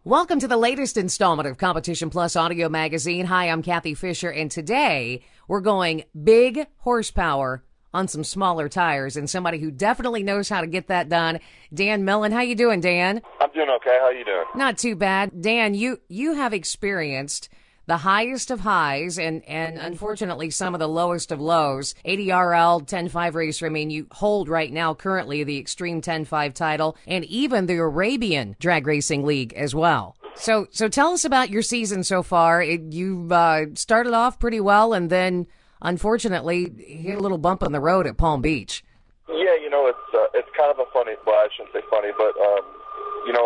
Welcome to the latest installment of Competition Plus Audio Magazine. Hi, I'm KathiyFisher, and today we're going big horsepower on some smaller tires, and somebody who definitely knows how to get that done, Dan Millen. How you doing, Dan? I'm doing okay. How you doing? Not too bad. Dan, you have experienced the highest of highs and unfortunately some of the lowest of lows. ADRL 10.5 racer, I mean, you hold right now currently the Extreme 10.5 title and even the Arabian Drag Racing League as well. So tell us about your season so far. You've started off pretty well and then unfortunately hit a little bump on the road at Palm Beach. Yeah, it's kind of a funny, well, I shouldn't say funny, but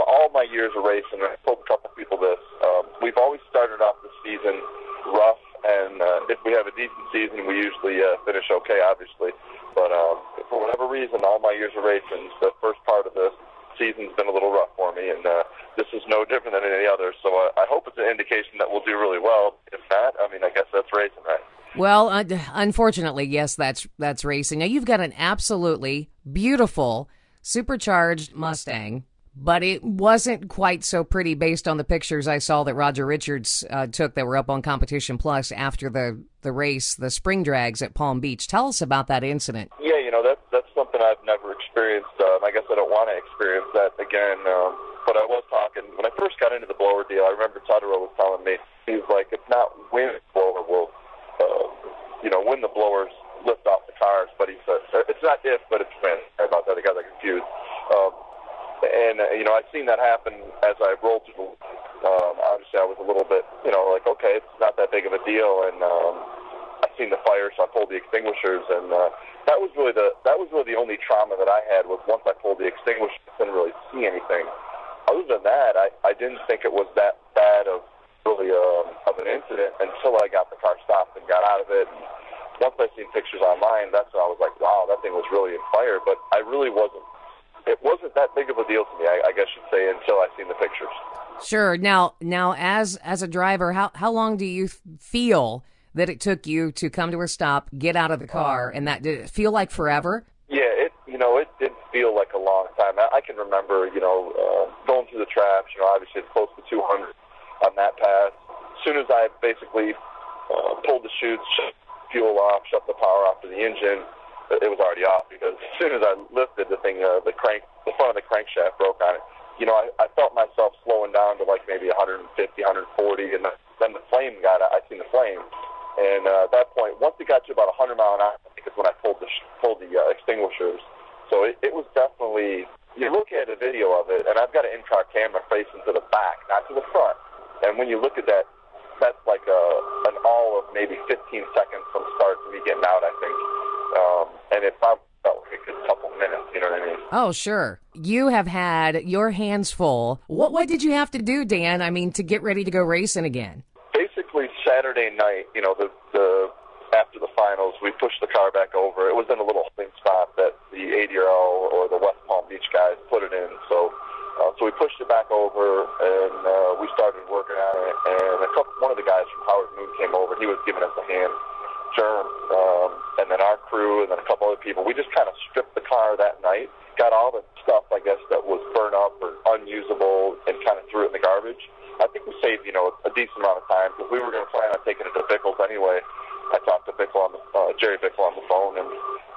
all my years of racing, I told a couple people this, we've always started off the season rough, and if we have a decent season, we usually finish okay, obviously. But for whatever reason, all my years of racing, the first part of the season's been a little rough for me, and this is no different than any other. So I hope it's an indication that we'll do really well. If not, I mean, I guess that's racing, right? Well, unfortunately, yes, that's racing. Now, you've got an absolutely beautiful supercharged Mustang, but it wasn't quite so pretty based on the pictures I saw that Roger Richards took that were up on Competition Plus after the race, the spring drags at Palm Beach. Tell us about that incident. Yeah, that's something I've never experienced. I guess I don't want to experience that again. But I was talking, when I first got into the blower deal, I remember Tadaro was telling me, he was like, it's not when the blower will, when the blowers lift off the cars, but he said, it's not if, but it's when. Sorry about that, I got confused. I've seen that happen as I rolled through. Obviously, I was a little bit, like, okay, it's not that big of a deal. And I seen the fire, so I pulled the extinguishers, and that was really the only trauma that I had was once I pulled the extinguishers, I didn't really see anything. Other than that, I didn't think it was that bad of an incident until I got the car stopped and got out of it. And once I seen pictures online, that's when I was like, wow, that thing was really in fire. But it wasn't that big of a deal to me, I guess you'd say, until I seen the pictures. Sure. Now, as a driver, how long do you feel that it took you to come to a stop, get out of the car, and that did it feel like forever? Yeah, it did feel like a long time. I can remember, going through the traps. Obviously it's close to 200 on that pass. As soon as I basically pulled the chutes, shut fuel off, shut the power off to the engine, it was already off because as soon as I lifted the thing, the front of the crankshaft broke on it. I felt myself slowing down to like maybe 150, 140, and then the flame I seen the flame. And at that point, once it got to about 100 mile an hour, I think is when I pulled the extinguishers. So it was definitely, you look at a video of it, and I've got an in-car camera facing to the back, not to the front. And when you look at that, that's like an all of maybe 15 seconds from start to me getting out, I think. And it probably felt like a good couple minutes, you know what I mean? Oh, sure. You have had your hands full. What did you have to do, Dan, to get ready to go racing again? Basically, Saturday night, after the finals, we pushed the car back over. It was in a little holding spot that the ADRL or the West Palm Beach guys put it in. So we pushed it back over, and we started working on it. And one of the guys from Howard Moon came over. He was giving us a hand. Germ, and then our crew, and then a couple other people. We just kind of stripped the car that night, got all the stuff, I guess, that was burnt up or unusable, and kind of threw it in the garbage. I think we saved, a decent amount of time because we were going to plan on taking it to Bickles anyway. I talked to Jerry Bickle on the phone and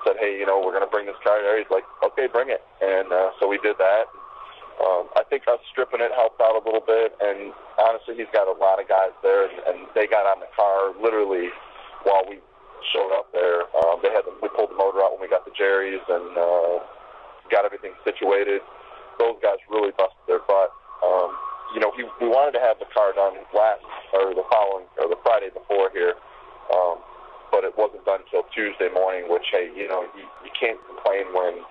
said, hey, we're going to bring this car there. He's like, okay, bring it. And so we did that. I think us stripping it helped out a little bit, and honestly, he's got a lot of guys there, and they got on the car literally while we showed up there. We pulled the motor out when we got to Jerry's and got everything situated. Those guys really busted their butt. We wanted to have the car done the Friday before here, but it wasn't done until Tuesday morning, which, hey, you can't complain when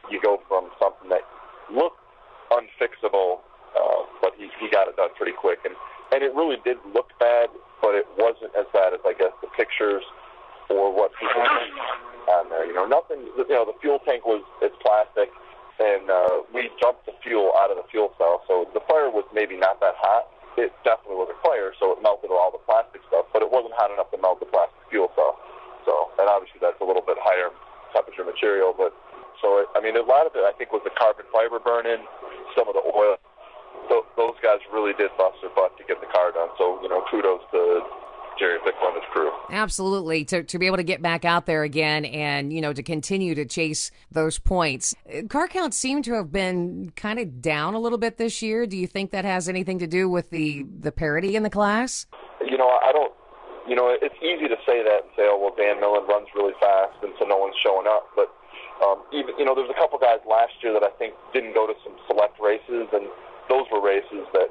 you go from something that looked unfixable, but he got it done pretty quick. And it really did look bad, but it wasn't as bad as, I guess, the pictures or what people think on there. Nothing, the fuel tank it's plastic, and we dumped the fuel out of the fuel cell, so the fire was maybe not that hot. It definitely was a fire, so it melted all the plastic stuff, but it wasn't hot enough to melt the plastic fuel cell. So, and obviously that's a little bit higher temperature material, but so, a lot of it, I think, was the carbon fiber burning, some of the oil. those guys really did bust their butt to get the car done. So, kudos to Jerry Bickle and his crew. Absolutely. To be able to get back out there again and, to continue to chase those points. Car counts seem to have been kind of down a little bit this year. Do you think that has anything to do with the parity in the class? I don't. It's easy to say that and say, oh, well, Dan Millen runs really fast, and so no one's showing up. But even, there's a couple guys last year that I think didn't go to some select races, and those were races that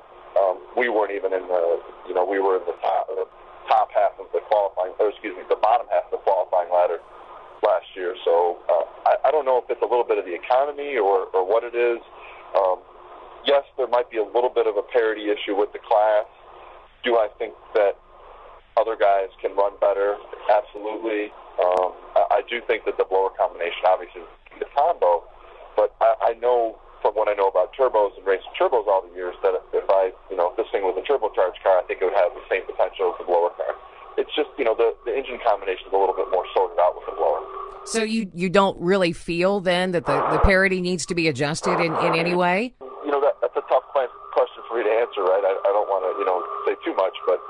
we weren't even in the, we were in the top half of the qualifying, the bottom half of the qualifying ladder last year. So I don't know if it's a little bit of the economy or what it is. Yes, there might be a little bit of a parity issue with the class. Do I think that other guys can run better? Absolutely. I do think that the blower combination obviously is the combo, but I know from what I know about turbos and racing turbos all the years that if this thing was a turbocharged car, I think it would have the same potential as the blower car. It's just, the engine combination is a little bit more sorted out with the blower. So you don't really feel then that the parity needs to be adjusted in any way? That's a tough question for me to answer, right? I don't want to, say too much, but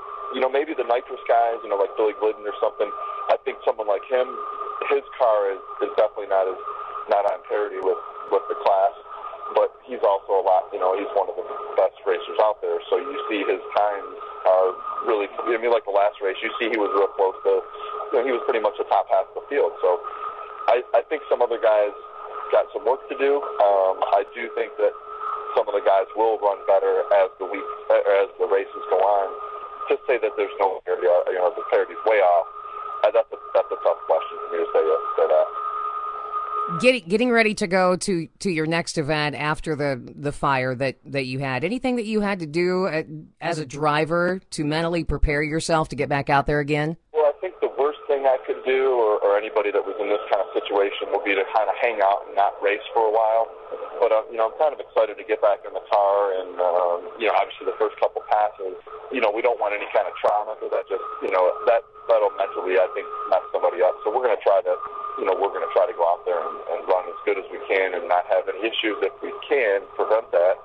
maybe the nitrous guys, like Billy Glidden or something, I think someone like him, his car is definitely not on parity with the class, but he's also a lot, he's one of the best racers out there, so you see his times are really, like the last race, you see he was real close to, he was pretty much the top half of the field, so I think some other guys got some work to do. I do think that some of the guys will run better as the races go on. To say that there's no parity, the parity's way off, that's a tough question for me to say that. Getting ready to go to your next event after the fire that you had, anything that you had to do as a driver to mentally prepare yourself to get back out there again? Well, I think the worst thing I could do, or anybody that was in this kind of situation, would be to kind of hang out and not race for a while. But, I'm kind of excited to get back in the car, and, obviously the first couple passes, we don't want any kind of trauma, because that just, that'll mentally, I think, mess somebody up. So we're going to try to, go out there and run as good as we can and not have any issues if we can prevent that.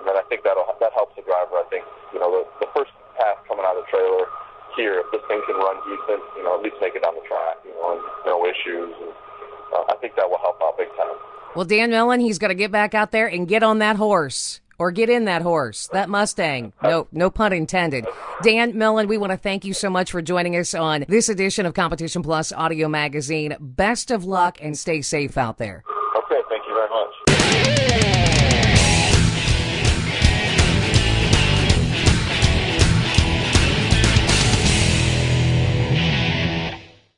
And I think that helps the driver. I think, the first pass coming out of the trailer here, if this thing can run decent, at least make it down the track, and no issues. And, I think that will help out big time. Well, Dan Millen, he's got to get back out there and get on that horse. Or get in that horse, that Mustang. No pun intended. Dan Millen, we want to thank you so much for joining us on this edition of Competition Plus Audio Magazine. Best of luck and stay safe out there. Okay, thank you very much.